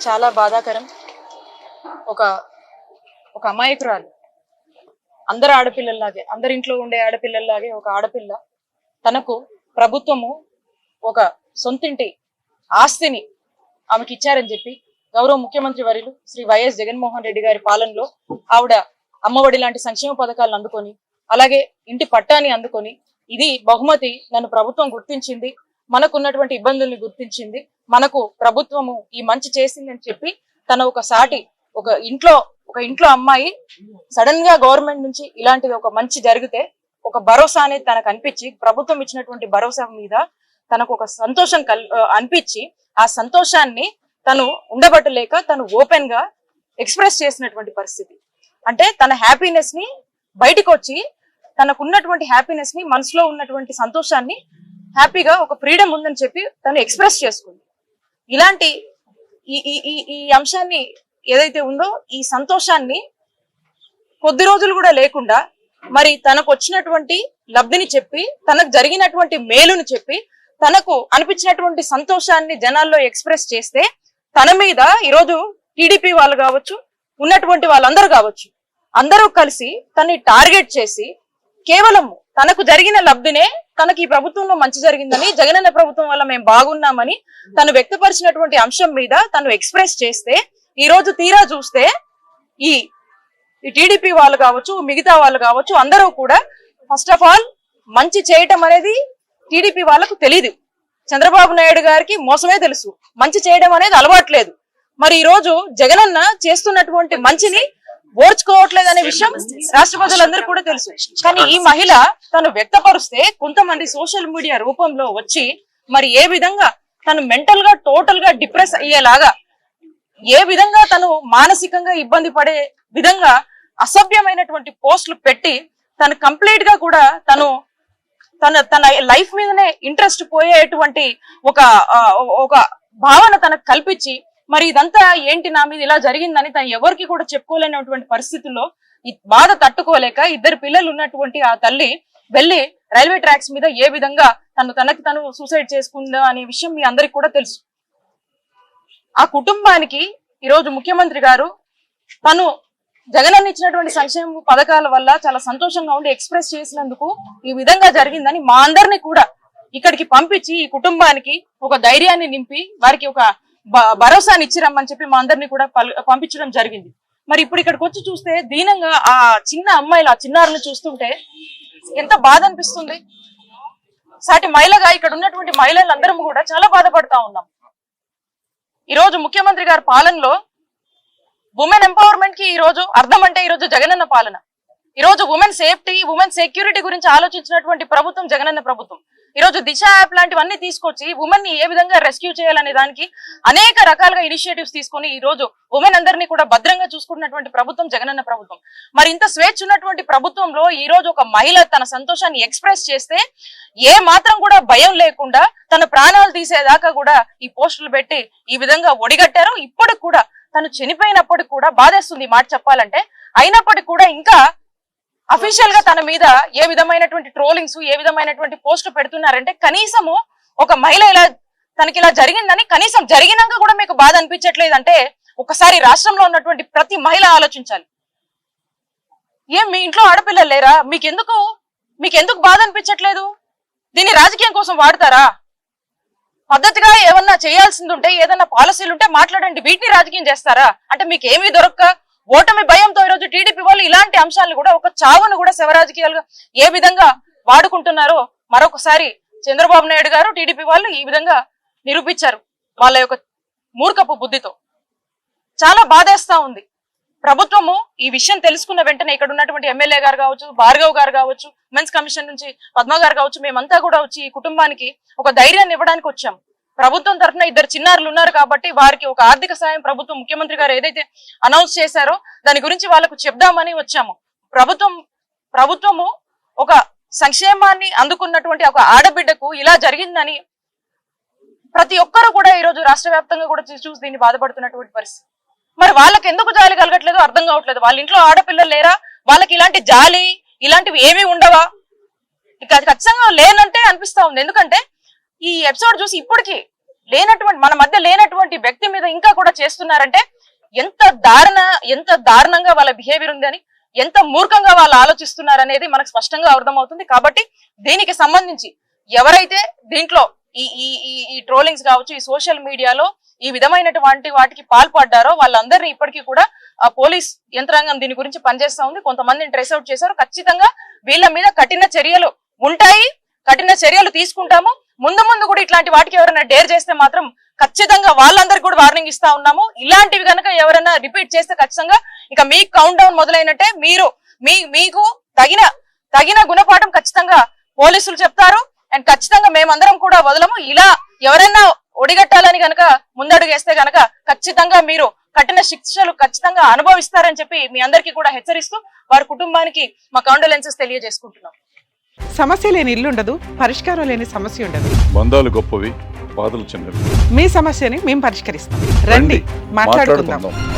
చాలా బాధాకరం. ఒక ఒక అమాయకురాలు, అందరు ఆడపిల్లల్లాగే, అందరింట్లో ఉండే ఆడపిల్లల్లాగే ఒక ఆడపిల్ల తనకు ప్రభుత్వము ఒక సొంతింటి ఆస్తిని ఆమెకి ఇచ్చారని చెప్పి గౌరవ ముఖ్యమంత్రి వర్యులు శ్రీ వైఎస్ జగన్మోహన్ రెడ్డి గారి పాలనలో ఆవిడ అమ్మఒడి లాంటి సంక్షేమ పథకాలను అందుకొని, అలాగే ఇంటి పట్టాన్ని అందుకొని, ఇది బహుమతి, నన్ను ప్రభుత్వం గుర్తించింది, మనకున్నటువంటి ఇబ్బందుల్ని గుర్తించింది, మనకు ప్రభుత్వము ఈ మంచి చేసిందని చెప్పి తన ఒక సాటి ఒక ఇంట్లో అమ్మాయి సడన్ గా గవర్నమెంట్ నుంచి ఇలాంటిది ఒక మంచి జరిగితే ఒక భరోసా అనేది తనకు అనిపించి, ప్రభుత్వం ఇచ్చినటువంటి భరోసా మీద తనకు ఒక సంతోషం అనిపించి, ఆ సంతోషాన్ని తను ఉండబట్టలేక తను ఓపెన్ గా ఎక్స్ప్రెస్ చేసినటువంటి పరిస్థితి. అంటే తన హ్యాపీనెస్ ని బయటకు వచ్చి, తనకున్నటువంటి హ్యాపీనెస్ ని, మనసులో ఉన్నటువంటి సంతోషాన్ని, హ్యాపీగా ఒక ఫ్రీడమ్ ఉందని చెప్పి తను ఎక్స్ప్రెస్ చేసుకుంది. ఇలాంటి ఈ అంశాన్ని ఏదైతే ఉందో, ఈ సంతోషాన్ని కొద్ది రోజులు కూడా లేకుండా మరి తనకు వచ్చినటువంటి లబ్ధిని చెప్పి, తనకు జరిగినటువంటి మేలుని చెప్పి, తనకు అనిపించినటువంటి సంతోషాన్ని జనాల్లో ఎక్స్ప్రెస్ చేస్తే, తన మీద ఈరోజు టీడీపీ వాళ్ళు కావచ్చు, ఉన్నటువంటి వాళ్ళందరూ కావచ్చు, అందరూ కలిసి తనని టార్గెట్ చేసి కేవలం తనకు జరిగిన లబ్ధినే, తనకి ఈ ప్రభుత్వంలో మంచి జరిగిందని, జగనన్న ప్రభుత్వం వల్ల మేము బాగున్నామని తను వ్యక్తపరిచినటువంటి అంశం మీద తను ఎక్స్ప్రెస్ చేస్తే, ఈ రోజు తీరా చూస్తే ఈ టీడీపీ వాళ్ళు కావచ్చు, మిగతా వాళ్ళు కావచ్చు, అందరూ కూడా ఫస్ట్ ఆఫ్ ఆల్ మంచి చేయటం అనేది టీడీపీ వాళ్ళకు తెలియదు. చంద్రబాబు నాయుడు గారికి మోసమే తెలుసు, మంచి చేయడం అనేది అలవాట్లేదు. మరి ఈ రోజు జగనన్న చేస్తున్నటువంటి మంచిని ఓర్చుకోవట్లేదు అనే విషయం రాష్ట్ర ప్రజలందరూ కూడా తెలుసు. కానీ ఈ మహిళ తను వ్యక్తపరుస్తే కొంతమంది సోషల్ మీడియా రూపంలో వచ్చి మరి ఏ విధంగా తను మెంటల్ గా టోటల్ గా డిప్రెస్ అయ్యేలాగా, ఏ విధంగా తను మానసికంగా ఇబ్బంది పడే విధంగా అసభ్యమైనటువంటి పోస్టులు పెట్టి తను కంప్లీట్ గా కూడా తన లైఫ్ మీదనే ఇంట్రెస్ట్ పోయేటువంటి ఒక భావన తనకు కల్పించి, మరి ఇదంతా ఏంటి, నా మీద ఇలా జరిగిందని తను ఎవరికి కూడా చెప్పుకోలేనటువంటి పరిస్థితుల్లో ఈ బాధ తట్టుకోలేక ఇద్దరు పిల్లలు ఉన్నటువంటి ఆ తల్లి వెళ్లి రైల్వే ట్రాక్స్ మీద ఏ విధంగా తను సూసైడ్ చేసుకుందా అనే విషయం మీ అందరికి కూడా తెలుసు. ఆ కుటుంబానికి ఈరోజు ముఖ్యమంత్రి గారు తను జగనన్న ఇచ్చినటువంటి సంక్షేమ పథకాల వల్ల చాలా సంతోషంగా ఉండి ఎక్స్ప్రెస్ చేసినందుకు ఈ విధంగా జరిగిందని మా అందరినీ కూడా ఇక్కడికి పంపించి ఈ కుటుంబానికి ఒక ధైర్యాన్ని నింపి వారికి ఒక భరోసాని ఇచ్చిరమ్మని చెప్పి మా అందరినీ కూడా పంపించడం జరిగింది. మరి ఇప్పుడు ఇక్కడికి వచ్చి చూస్తే దీనంగా ఆ చిన్న అమ్మాయిలు, ఆ చిన్నారుని చూస్తుంటే ఎంత బాధ అనిపిస్తుంది. సాటి మహిళగా ఇక్కడ ఉన్నటువంటి మహిళలందరం కూడా చాలా బాధపడతా ఉన్నాం. ఈ రోజు ముఖ్యమంత్రి గారి పాలనలో ఉమెన్ ఎంపవర్మెంట్ కి ఈ రోజు అర్థం అంటే ఈ రోజు జగనన్న పాలన. ఈ రోజు ఉమెన్ సేఫ్టీ, ఉమెన్ సెక్యూరిటీ గురించి ఆలోచించినటువంటి ప్రభుత్వం జగనన్న ప్రభుత్వం. ఈ రోజు దిశ యాప్ లాంటివన్నీ తీసుకొచ్చి ఉమెన్ ని ఏ విధంగా రెస్క్యూ చేయాలనే దానికి అనేక రకాలుగా ఇనిషియేటివ్స్ తీసుకొని ఈ రోజు ఉమెన్ అందరినీ కూడా భద్రంగా చూసుకున్నటువంటి ప్రభుత్వం జగనన్న ప్రభుత్వం. మరి ఇంత స్వేచ్ఛ ఉన్నటువంటి ప్రభుత్వంలో ఈ రోజు ఒక మహిళ తన సంతోషాన్ని ఎక్స్ప్రెస్ చేస్తే ఏ మాత్రం కూడా భయం లేకుండా తన ప్రాణాలు తీసేదాకా కూడా ఈ పోస్టులు పెట్టి ఈ విధంగా ఒడిగట్టారు. ఇప్పటికి కూడా తను చనిపోయినప్పటికి కూడా బాధేస్తుంది మాట చెప్పాలంటే. అయినప్పటికీ కూడా ఇంకా అఫీషియల్ గా తన మీద ఏ విధమైనటువంటి ట్రోలింగ్స్, ఏ విధమైనటువంటి పోస్టులు పెడుతున్నారంటే, కనీసము ఒక మహిళ తనకి ఇలా జరిగిందని కనీసం జరిగినాక కూడా మీకు బాధ అనిపించట్లేదంటే ఒకసారి రాష్ట్రంలో ఉన్నటువంటి ప్రతి మహిళ ఆలోచించాలి. ఏం మీ ఇంట్లో ఆడపిల్లలు లేరా? మీకెందుకు బాధ అనిపించట్లేదు? దీన్ని రాజకీయం కోసం వాడతారా? పద్ధతిగా ఏమన్నా చేయాల్సింది ఉంటే, ఏదన్నా పాలసీలు ఉంటే మాట్లాడండి, వీటిని రాజకీయం చేస్తారా? అంటే మీకు ఏమీ దొరక్క ఓటమి భయంతో ఈరోజు టీడీపీ వాళ్ళు ఇలాంటి అంశాలను కూడా, ఒక చావును కూడా శవరాజకీయాలుగా ఏ విధంగా వాడుకుంటున్నారో మరొకసారి చంద్రబాబు నాయుడు గారు, టీడీపీ వాళ్ళు ఈ విధంగా నిరూపించారు వాళ్ళ యొక్క మూర్ఖపు బుద్ధితో. చాలా బాధేస్తా ఉంది. ప్రభుత్వము ఈ విషయం తెలుసుకున్న వెంటనే ఇక్కడ ఉన్నటువంటి ఎమ్మెల్యే గారు కావచ్చు, భార్గవ్ గారు కావచ్చు, ఉమెన్స్ కమిషన్ నుంచి పద్మ గారు కావచ్చు, మేమంతా కూడా వచ్చి ఈ కుటుంబానికి ఒక ధైర్యాన్ని ఇవ్వడానికి వచ్చాము. ప్రభుత్వం తరఫున ఇద్దరు చిన్నారులు ఉన్నారు కాబట్టి వారికి ఒక ఆర్థిక సాయం ప్రభుత్వం ముఖ్యమంత్రి గారు ఏదైతే అనౌన్స్ చేశారో దాని గురించి వాళ్ళకు చెప్దామని వచ్చాము. ప్రభుత్వము ఒక సంక్షేమాన్ని అందుకున్నటువంటి ఒక ఆడబిడ్డకు ఇలా జరిగిందని ప్రతి ఒక్కరూ కూడా ఈ రోజు రాష్ట్ర వ్యాప్తంగా కూడా చూసి దీన్ని బాధపడుతున్నటువంటి పరిస్థితి. మరి వాళ్ళకి ఎందుకు జాలి కలగట్లేదు అర్థం కావట్లేదు. వాళ్ళ ఇంట్లో ఆడపిల్లలు లేరా? వాళ్ళకి ఇలాంటి జాలి ఇలాంటివి ఏమీ ఉండవా? ఖచ్చితంగా లేనంటే అనిపిస్తా ఉంది. ఎందుకంటే ఈ ఎపిసోడ్ చూసి ఇప్పటికీ మన మధ్య లేనటువంటి వ్యక్తి మీద ఇంకా కూడా చేస్తున్నారంటే ఎంత దారుణంగా వాళ్ళ బిహేవియర్ ఉంది అని, ఎంత మూర్ఖంగా వాళ్ళు ఆలోచిస్తున్నారు అనేది మనకు స్పష్టంగా అర్థమవుతుంది. కాబట్టి దీనికి సంబంధించి ఎవరైతే దీంట్లో ఈ ట్రోలింగ్స్ కావచ్చు, ఈ సోషల్ మీడియాలో ఈ విధమైనటువంటి వాటికి పాల్పడ్డారో వాళ్ళందరినీ ఇప్పటికీ కూడా పోలీస్ యంత్రాంగం దీని గురించి పనిచేస్తా ఉంది. కొంతమందిని ట్రేస్ అవుట్ చేశారు. ఖచ్చితంగా వీళ్ళ మీద కఠిన చర్యలు ఉంటాయి, కఠిన చర్యలు తీసుకుంటాము. ముందు కూడా ఇట్లాంటి వాటికి ఎవరైనా డేర్ చేస్తే మాత్రం ఖచ్చితంగా వాళ్ళందరికీ కూడా వార్నింగ్ ఇస్తా ఉన్నాము. ఇలాంటివి కనుక ఎవరైనా రిపీట్ చేస్తే ఖచ్చితంగా ఇక మీ కౌంట్ డౌన్ మొదలైనట్టే. మీకు తగిన గుణపాఠం ఖచ్చితంగా పోలీసులు చెప్తారు. అండ్ ఖచ్చితంగా మేమందరం కూడా వదలము. ఇలా ఎవరైనా ఒడిగట్టాలని గనక ముందడుగేస్తే గనక ఖచ్చితంగా మీరు కఠిన శిక్షలు ఖచ్చితంగా అనుభవిస్తారని చెప్పి మీ అందరికీ కూడా హెచ్చరిస్తూ వారి కుటుంబానికి మా కాండోలెన్సెస్ తెలియజేసుకుంటున్నాం. సమస్య లేని ఇల్లు ఉండదు, పరిష్కారం లేని సమస్య ఉండదు. బంధాలు గొప్పవి, బాధలు చిన్నవి. మీ సమస్యని మేము పరిష్కరిస్తాం. రండి, మాట్లాడుకుందాం.